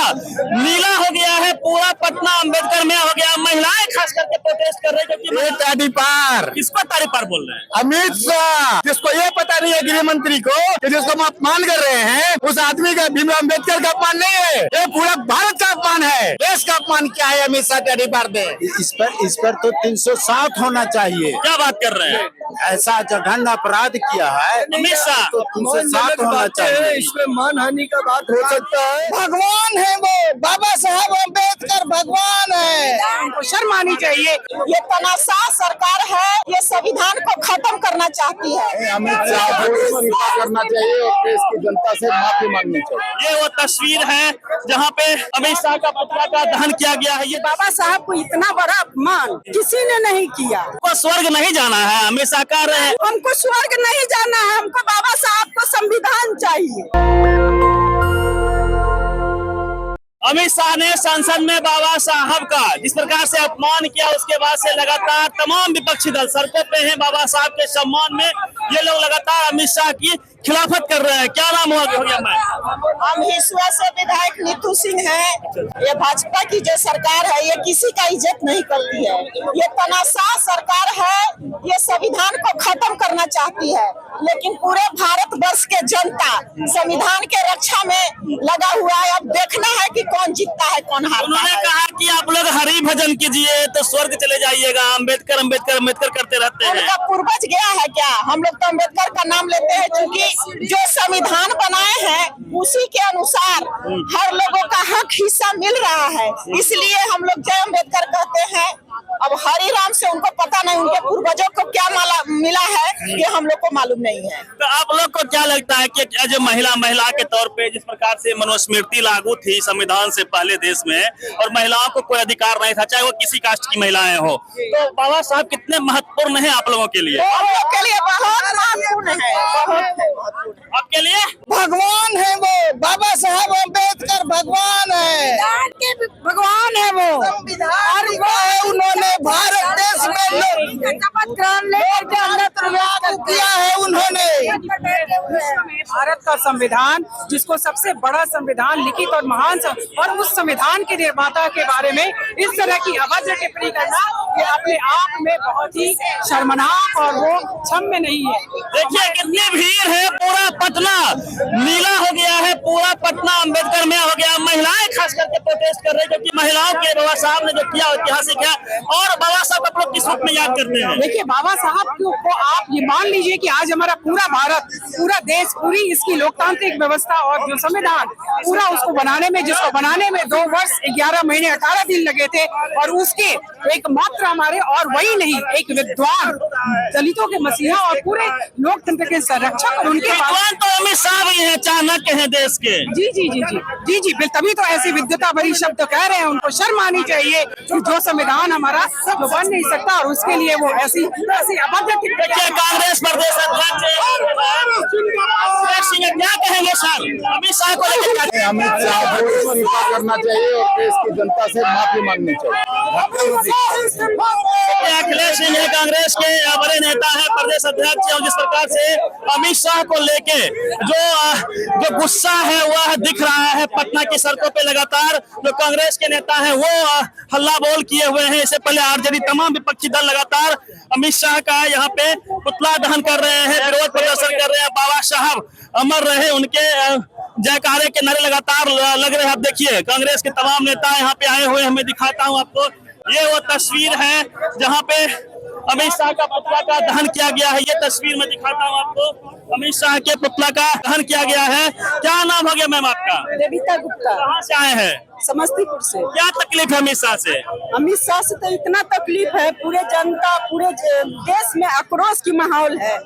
नीला हो गया है पूरा पटना, अम्बेडकर में हो गया। महिलाएं खास करके प्रोटेस्ट कर रही है क्योंकि ताड़ी पार, किसको ताड़ी पार बोल रहे हैं? अमित शाह, जिसको ये पता नहीं है गृह मंत्री को कि जिसको हम अपमान कर रहे हैं उस आदमी का, भीमराव अम्बेडकर का अपमान नहीं है, ये पूरा भारत का अपमान है। देश का अपमान क्या है? अमित शाह ताड़ी पार दे। इस पर तो 307 होना चाहिए। क्या बात कर रहे हैं? ऐसा जघन्य अपराध किया है अमित शाह तो 307 होना चाहिए। इसमें मानहानि का बात हो सकता है। भगवान है वो, बाबा साहब अम्बेडकर भगवान है। उनको शर्म आनी चाहिए। ये तनाशाह सरकार है, ये संविधान को खत्म करना चाहती है। अमित शाह को इस्तीफा करना चाहिए और देश की जनता से माफी मांगनी चाहिए। ये वो तस्वीर है जहाँ पे अमित शाह का पुतला का दहन किया गया है। ये बाबा साहब को इतना बड़ा अपमान किसी ने नहीं किया। को स्वर्ग नहीं जाना है, अमित शाह कह रहे हैं हमको स्वर्ग नहीं जाना है, हमको बाबा साहब को संविधान चाहिए। अमित शाह ने संसद में बाबा साहब का जिस प्रकार से अपमान किया, उसके बाद से लगातार तमाम विपक्षी दल सड़कों पे हैं बाबा साहब के सम्मान में। ये लोग लगातार अमित शाह की खिलाफत कर रहे हैं। क्या नाम हो गया? मैं हम हिसुआ से विधायक नीतू सिंह हैं। ये भाजपा की जो सरकार है ये किसी का इज्जत नहीं करती है। ये तनाशाह सरकार है, ये संविधान को खत्म करना चाहती है, लेकिन पूरे भारत वर्ष के जनता संविधान के रक्षा में लगा हुआ है। अब देखना है कि कौन जीतता है कौन हारता है। उन्होंने कहा कि आप लोग हरि भजन कीजिए तो स्वर्ग चले जाइएगा। अम्बेडकर अम्बेडकर अम्बेडकर करते रहते हैं। उनका पूर्वज गया है क्या? हम लोग तो अम्बेडकर का नाम लेते हैं क्योंकि जो संविधान बनाए हैं उसी के अनुसार हर लोगों का हक हिस्सा मिल रहा है, इसलिए हम लोग जय अम्बेडकर कहते हैं। अब हरि राम से उनको पता नहीं उनके पूर्वजों को क्या मिला है, ये हम लोग को मालूम नहीं है। तो आप लोग को क्या लगता है कि एज ए महिला के तौर पे जिस प्रकार से मनुस्मृति लागू थी संविधान से पहले देश में और महिलाओं को कोई अधिकार नहीं था, चाहे वो किसी कास्ट की महिलाएं हो, तो बाबा साहब कितने महत्वपूर्ण है आप लोगों के लिए? हम लोग के लिए बहुत महत्वपूर्ण है, बहुत आपके लिए भगवान है वो, बाबा साहब अम्बेडकर भगवान है, भगवान है वो। और वो है उन्होंने भारत देश में किया है उन्होंने। भारत का संविधान, जिसको सबसे बड़ा संविधान लिखित और महान और उस संविधान के निर्माता के बारे में इस तरह की अभद्र टिप्पणी करना ये अपने आप में बहुत ही शर्मनाक और वो क्षम्य नहीं है। देखिए कितनी भीड़ है, पूरा पटना नीला हो गया है, पूरा पटना अम्बेडकर में हो गया। महिलाएं खास करके प्रोटेस्ट कर रही है क्योंकि महिलाओं के बाबा साहब ने जो किया ऐतिहासिक है। और बाबा साहब आप लोग किस रूप में याद करते हैं? देखिए बाबा साहब को आप ये मान लीजिए कि आज हमारा पूरा भारत, पूरा देश, पूरी इसकी लोकतांत्रिक व्यवस्था और जो संविधान पूरा उसको बनाने में, जिसको बनाने में 2 वर्ष 11 महीने 18 दिन लगे थे, और उसके एकमात्र हमारे और वही नहीं एक विद्वान दलितों के मसीहा और पूरे लोकतंत्र के संरक्षक और उनके विद्वान तो अमित शाह भी है, चाणक्य है देश के। जी जी जी जी जी जी तभी तो ऐसी विद्वता भरी शब्द कह रहे हैं। उनको शर्म आनी चाहिए कि जो संविधान हमारा जो बन नहीं सकता और उसके लिए वो ऐसी अभद्र टिप्पणी। कांग्रेस प्रदेश अध्यक्ष सिंह क्या कहेंगे सर अमित शाह को लेकर? अमित शाह को इस्तीफा करना चाहिए और देश की जनता से माफी मांगनी चाहिए। अखिलेश सिंह है, कांग्रेस के बड़े नेता है, प्रदेश अध्यक्ष, और जिस प्रकार से अमित शाह को लेके जो गुस्सा है वह दिख रहा है पटना की सड़कों पे। लगातार जो कांग्रेस के नेता हैं वो हल्ला बोल किए हुए हैं। इससे पहले आरजेडी तमाम विपक्षी दल लगातार अमित शाह का यहाँ पे पुतला दहन कर रहे हैं, विरोध प्रदर्शन कर रहे हैं। बाबा साहब अमर रहे, उनके जयकारे के नारे लगातार लग रहे हैं। आप देखिए कांग्रेस के तमाम नेता यहाँ पे आए हुए हैं, मैं दिखाता हूँ आपको। ये वो तस्वीर है जहाँ पे अमित शाह का पुतला का दहन किया गया है। ये तस्वीर मैं दिखाता हूँ आपको, अमित शाह के पुतला का दहन किया गया है। क्या नाम हो गया मैम आपका? देविता गुप्ता। कहाँ से आए हैं? समस्तीपुर से। क्या तकलीफ है अमित शाह से? अमित शाह से तो इतना तकलीफ है, पूरे जनता, पूरे देश में आक्रोश की माहौल है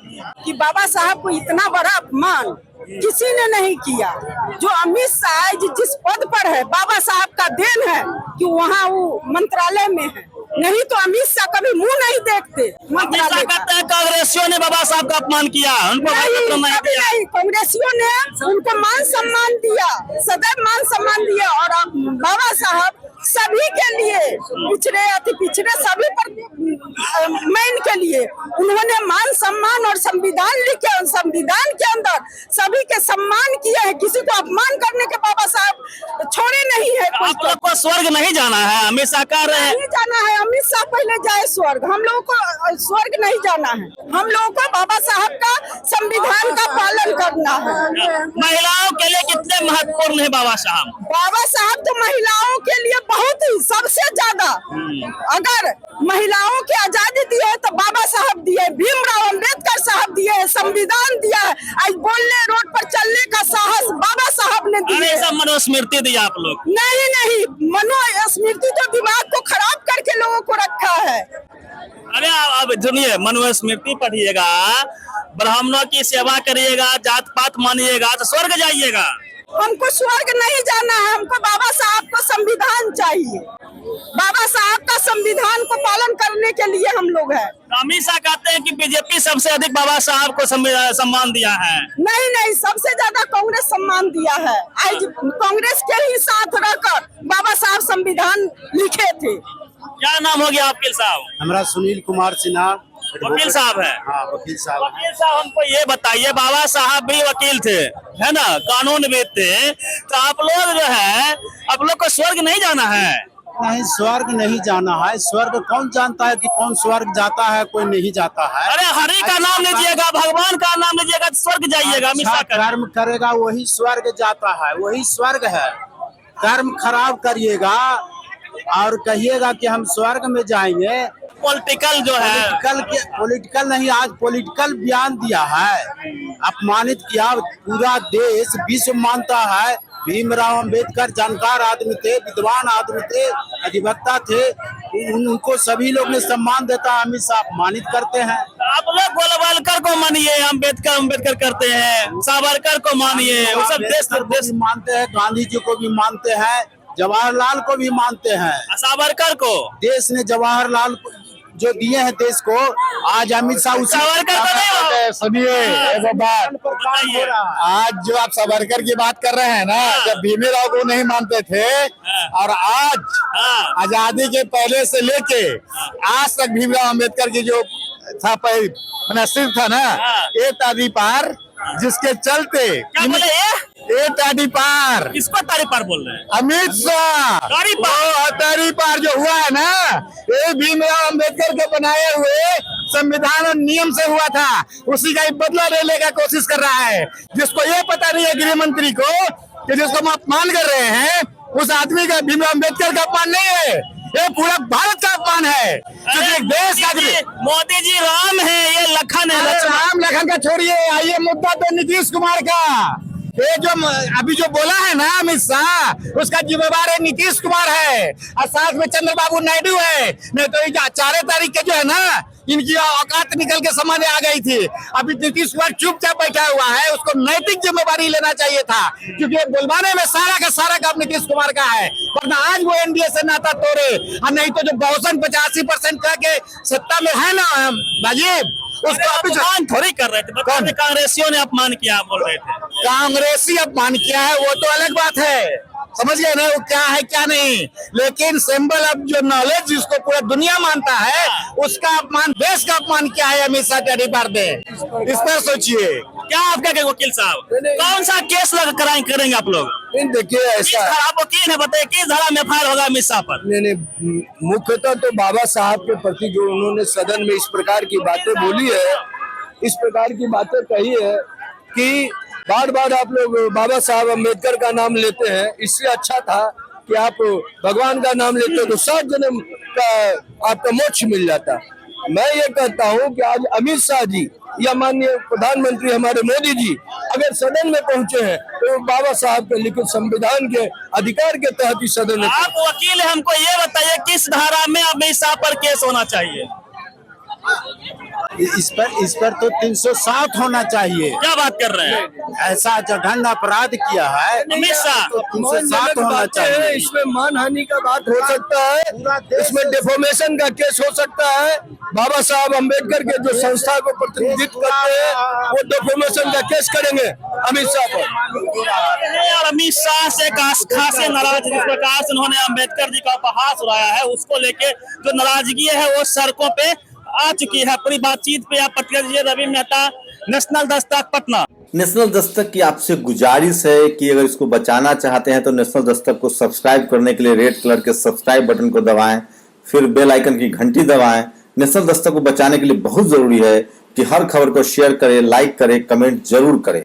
कि बाबा साहब को इतना बड़ा अपमान किसी ने नहीं किया। जो अमित शाह जिस पद पर है, बाबा साहब का देन है कि वहाँ वो मंत्रालय में है, नहीं तो अमित शाह कभी मुंह नहीं देखते। मंत्रालय कहते हैं कांग्रेसियों ने बाबा साहब का अपमान किया, उनको नहीं, कांग्रेसियों ने उनको मान सम्मान दिया, सदैव मान सम्मान दिया। और बाबा साहब सभी के लिए, पिछड़े अति पिछड़े सभी पर मैन के लिए उन्होंने मान सम्मान और संविधान लिखे, संविधान के अंदर सभी के सम्मान किए हैं। किसी को अपमान करने के बाबा साहब छोड़े नहीं है। को स्वर्ग नहीं जाना है, अमित शाह कह रहे हैं। नहीं जाना है, अमित शाह पहले जाए स्वर्ग, हम लोगों को स्वर्ग नहीं जाना है। हम लोगों को बाबा साहब का संविधान का पालन करना है। महिलाओं के लिए कितने महत्वपूर्ण है बाबा साहब? बाबा साहब तो महिलाओं के लिए बहुत ही सबसे ज्यादा, अगर महिलाओं की आजादी दी है तो बाबा साहब दिए, भीमराव अंबेडकर साहब दिए, संविधान दिया है, आज बोलने रोड पर चलने का साहस बाबा साहब ने दिया। अरे सब मनुस्मृति दिया आप लोग। नहीं, मनुस्मृति तो दिमाग को खराब करके लोगों को रखा है। अरे अब सुनिए, मनुस्मृति पढ़िएगा, ब्राह्मणों की सेवा करिएगा, जात पात मानिएगा तो स्वर्ग जाइएगा। हमको स्वर्ग नहीं जाना है, हमको बाबा साहब को संविधान चाहिए। बाबा साहब का संविधान को पालन करने के लिए हम लोग हैं। अमित शाह कहते हैं कि बीजेपी सबसे अधिक बाबा साहब को सम्मान दिया है। नहीं, सबसे ज्यादा कांग्रेस सम्मान दिया है। आज कांग्रेस के ही साथ रहकर बाबा साहब संविधान लिखे थे। क्या नाम हो गया वकील साहब? हमारा सुनील कुमार सिन्हा वकील साहब है। हाँ, वकील साहब। वकील साहब हमको ये बताइए, बाबा साहब भी वकील थे, है ना, कानूनविद थे, तो आप लोग जो है, आप लोग को स्वर्ग नहीं जाना है? नहीं, स्वर्ग नहीं जाना है। स्वर्ग कौन जानता है कि कौन स्वर्ग जाता है, कोई नहीं जाता है। अरे हरि का नाम लीजिएगा, भगवान का नाम लीजिएगा तो स्वर्ग जाइएगा। अच्छा कर्म करेगा वही स्वर्ग जाता है, वही स्वर्ग है। कर्म खराब करिएगा और कहिएगा कि हम स्वर्ग में जाएंगे। पॉलिटिकल जो है, पॉलिटिकल नहीं, आज पॉलिटिकल बयान दिया है, अपमानित किया। पूरा देश विश्व मानता है भीमराव अंबेडकर जानकार आदमी थे, विद्वान आदमी थे, अधिवक्ता थे, उनको सभी लोग ने सम्मान देता है। अमित शाह अपमानित करते हैं। आप लोग गोलवालकर को मानिए, अंबेडकर करते हैं, सावरकर को मानिए, वो सब देश मानते हैं, गांधी जी को भी मानते हैं, जवाहरलाल को भी मानते हैं। सावरकर को देश ने जवाहरलाल जो दिए हैं देश को, आज अमित शाह सावरकर को नहीं। सुनिए एक बात, बताइए। आज जो आप सावरकर की बात कर रहे हैं ना, जब भीमराव को नहीं मानते थे और आज आजादी के पहले से लेके आज तक भीमराव अंबेडकर की जो था सिर्फ था ना, एक आदि पार, जिसके चलते क्या बोले ये? ताड़ी पार। किसको ताड़ी पार बोल रहे हैं? अमित शाह। ताड़ी पार? ताड़ी पार जो हुआ है ना, ये भीमराव अंबेडकर के बनाए हुए संविधान और नियम से हुआ था, उसी का बदला लेने का कोशिश कर रहा है। जिसको ये पता नहीं है गृह मंत्री को कि जिसको हम अपमान कर रहे हैं, उस आदमी का भीमराव अंबेडकर का अपमान नहीं है, ये पूरा भारत का अपमान है। देश का मोदी जी राम है, ये लखन है। राम लखन का छोड़िए, आइए मुद्दा तो नीतीश कुमार का। ये जो अभी जो बोला है ना अमित शाह, उसका जिम्मेवार है नीतीश कुमार है और साथ में चंद्रबाबू नायडू है। नहीं तो ये 4 तारीख के जो है ना, इनकी औकात निकल के सामने आ गई थी। अभी नीतीश कुमार चुपचाप बैठा हुआ है, उसको नैतिक जिम्मेवारी लेना चाहिए था, क्योंकि बुलवाने में सारा का सारा काम नीतीश कुमार का है। वरना आज वो एनडीए से नाता तोड़े, और नहीं तो जो 85% कह के सत्ता में है ना राजीव, उसको अपमान थोड़ी कर रहे थे, कांग्रेसियों ने अपमान किया बोल रहे थे। कांग्रेसी अपमान किया है वो तो अलग बात है, समझ गए ना, वो क्या है क्या नहीं। लेकिन सिंबल ऑफ जो नॉलेज जिसको पूरा दुनिया मानता है, उसका अपमान, देश का अपमान क्या है अमित शाह ताड़ी पार दे। इस पर सोचिए। क्या आपका वकील साहब कौन सा केस करेंगे आप लोग? देखिए ऐसा, आप वकील है, बताइए किस धारा में फायर होगा अमित शाह पर? नहीं, मुख्यतः तो बाबा साहब के प्रति जो उन्होंने सदन में इस प्रकार की बातें बोली है, इस प्रकार की बातें कही है कि बार बार आप लोग बाबा साहब अम्बेडकर का नाम लेते हैं, इससे अच्छा था कि आप भगवान का नाम लेते तो 7 जन्म का आपका मोक्ष मिल जाता। मैं ये कहता हूँ कि आज अमित शाह जी या माननीय प्रधानमंत्री हमारे मोदी जी अगर सदन में पहुंचे हैं, तो बाबा साहब के लिखित संविधान के अधिकार के तहत ही सदन में। आप वकील है, हमको ये बताइए किस धारा में अमित शाह पर केस होना चाहिए? इस पर तो 307 होना चाहिए। क्या बात कर रहे हैं? ऐसा जघन्य अपराध किया है अमित शाह, तो 307 होना चाहिए। इसमें मानहानि का बात हो सकता है, इसमें डिफॉर्मेशन का केस हो सकता है। बाबा साहब अम्बेडकर के जो संस्था को प्रतिनिधित्व करते हैं, वो डिफॉर्मेशन का केस करेंगे अमित शाह पर। और अमित शाह से खासे नाराज, जिस प्रकार से उन्होंने अम्बेडकर जी का उपहास उड़ाया है, उसको लेके जो नाराजगी है वो सड़कों पे आ चुकी है। पूरी बातचीत पे आप प्रतिक्रिया दीजिए। रवि मेहता, नेशनल दस्तक, पटना। नेशनल दस्तक की आपसे गुजारिश है कि अगर इसको बचाना चाहते हैं तो नेशनल दस्तक को सब्सक्राइब करने के लिए रेड कलर के सब्सक्राइब बटन को दबाएं, फिर बेल आइकन की घंटी दबाएं। नेशनल दस्तक को बचाने के लिए बहुत जरूरी है कि हर खबर को शेयर करें, लाइक करें, कमेंट जरूर करें।